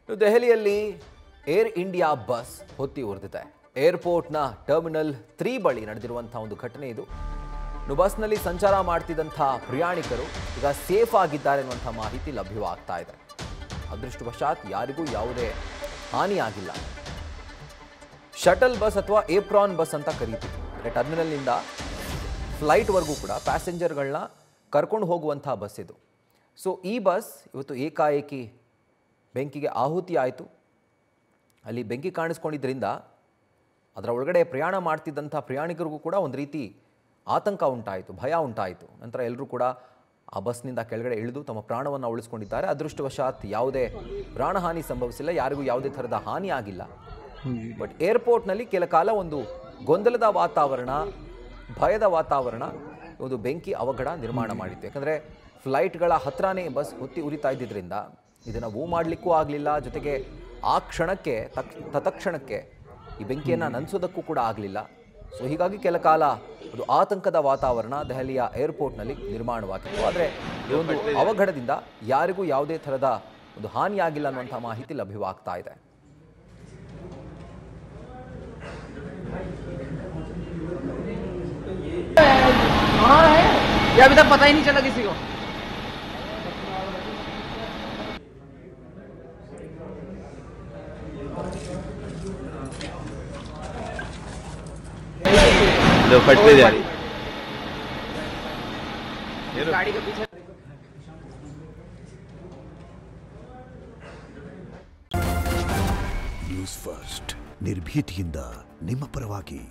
ದೆಹಲಿಯಲ್ಲಿ air India bus ಹೊತ್ತಿ ಉರಿದಿದೆ. ಏರ್ಪೋರ್ಟ್ನ terminal 3 ಬಳಿ ನಡೆದಿರುವಂತಹ ಒಂದು ಘಟನೆ ಇದು. ಬಸ್ನಲ್ಲಿ ಸಂಚಾರ ಮಾಡ್ತಿದ್ದಂಥ ಪ್ರಯಾಣಿಕರು ಈಗ ಸೇಫ್ ಆಗಿದ್ದಾರೆ ಅನ್ನುವಂಥ ಮಾಹಿತಿ ಲಭ್ಯವಾಗ್ತಾ ಇದೆ. ಅದೃಷ್ಟವಶಾತ್ ಯಾರಿಗೂ ಯಾವುದೇ ಹಾನಿಯಾಗಿಲ್ಲ. ಶಟಲ್ ಬಸ್ ಅಥವಾ ಏಪ್ರಾನ್ ಬಸ್ ಅಂತ ಕರೀತೀವಿ. ಟರ್ಮಿನಲ್ನಿಂದ ಫ್ಲೈಟ್ವರೆಗೂ ಕೂಡ ಪ್ಯಾಸೆಂಜರ್ಗಳನ್ನ ಕರ್ಕೊಂಡು ಹೋಗುವಂಥ ಬಸ್ ಇದು. ಸೊ ಈ ಬಸ್ ಇವತ್ತು ಏಕಾಏಕಿ ಬೆಂಕಿಗೆ ಆಹುತಿ ಆಯಿತು. ಅಲ್ಲಿ ಬೆಂಕಿ ಕಾಣಿಸ್ಕೊಂಡಿದ್ದರಿಂದ ಅದರ ಒಳಗಡೆ ಪ್ರಯಾಣ ಮಾಡ್ತಿದ್ದಂಥ ಪ್ರಯಾಣಿಕರಿಗೂ ಕೂಡ ಒಂದು ರೀತಿ ಆತಂಕ ಉಂಟಾಯಿತು, ಭಯ ಉಂಟಾಯಿತು. ನಂತರ ಎಲ್ಲರೂ ಕೂಡ ಆ ಬಸ್ನಿಂದ ಕೆಳಗಡೆ ಇಳಿದು ತಮ್ಮ ಪ್ರಾಣವನ್ನು ಉಳಿಸ್ಕೊಂಡಿದ್ದಾರೆ. ಅದೃಷ್ಟವಶಾತ್ ಯಾವುದೇ ಪ್ರಾಣಹಾನಿ ಸಂಭವಿಸಿಲ್ಲ, ಯಾರಿಗೂ ಯಾವುದೇ ಥರದ ಹಾನಿ ಆಗಿಲ್ಲ. ಬಟ್ ಏರ್ಪೋರ್ಟ್ನಲ್ಲಿ ಕೆಲ ಕಾಲ ಒಂದು ಗೊಂದಲದ ವಾತಾವರಣ, ಭಯದ ವಾತಾವರಣ, ಒಂದು ಬೆಂಕಿ ಅವಘಡ ನಿರ್ಮಾಣ ಮಾಡಿತ್ತು. ಯಾಕಂದರೆ ಫ್ಲೈಟ್ಗಳ ಹತ್ರನೇ ಬಸ್ ಹೊತ್ತಿ ಉರಿತಾ ಇದ್ದಿದ್ದರಿಂದ ಇದನ್ನು ಮೂವ್ ಮಾಡಲಿಕ್ಕೂ ಆಗಲಿಲ್ಲ. ಜೊತೆಗೆ ಆ ಕ್ಷಣಕ್ಕೆ ತತ್ಕ್ಷಣಕ್ಕೆ ಈ ಬೆಂಕಿಯನ್ನು ನಂದಿಸೋದಕ್ಕೂ ಕೂಡ ಆಗಲಿಲ್ಲ. ಸೊ ಹೀಗಾಗಿ ಕೆಲ ಕಾಲ ಒಂದು ಆತಂಕದ ವಾತಾವರಣ ದೆಹಲಿಯ ಏರ್ಪೋರ್ಟ್ನಲ್ಲಿ ನಿರ್ಮಾಣವಾಗಿತ್ತು. ಆದರೆ ಈ ಒಂದು ಅವಘಡದಿಂದ ಯಾರಿಗೂ ಯಾವುದೇ ಥರದ ಒಂದು ಹಾನಿಯಾಗಿಲ್ಲ ಅನ್ನುವಂಥ ಮಾಹಿತಿ ಲಭ್ಯವಾಗ್ತಾ ಇದೆ. अभी तक पता ही नहीं चला किसी को। लो फटते जा रही गाड़ी के पीछे ನ್ಯೂಸ್ ಫಸ್ಟ್ ನಿರ್ಭೀತಿಯಿಂದ ನಿಮ್ಮ ಪರವಾಗಿ.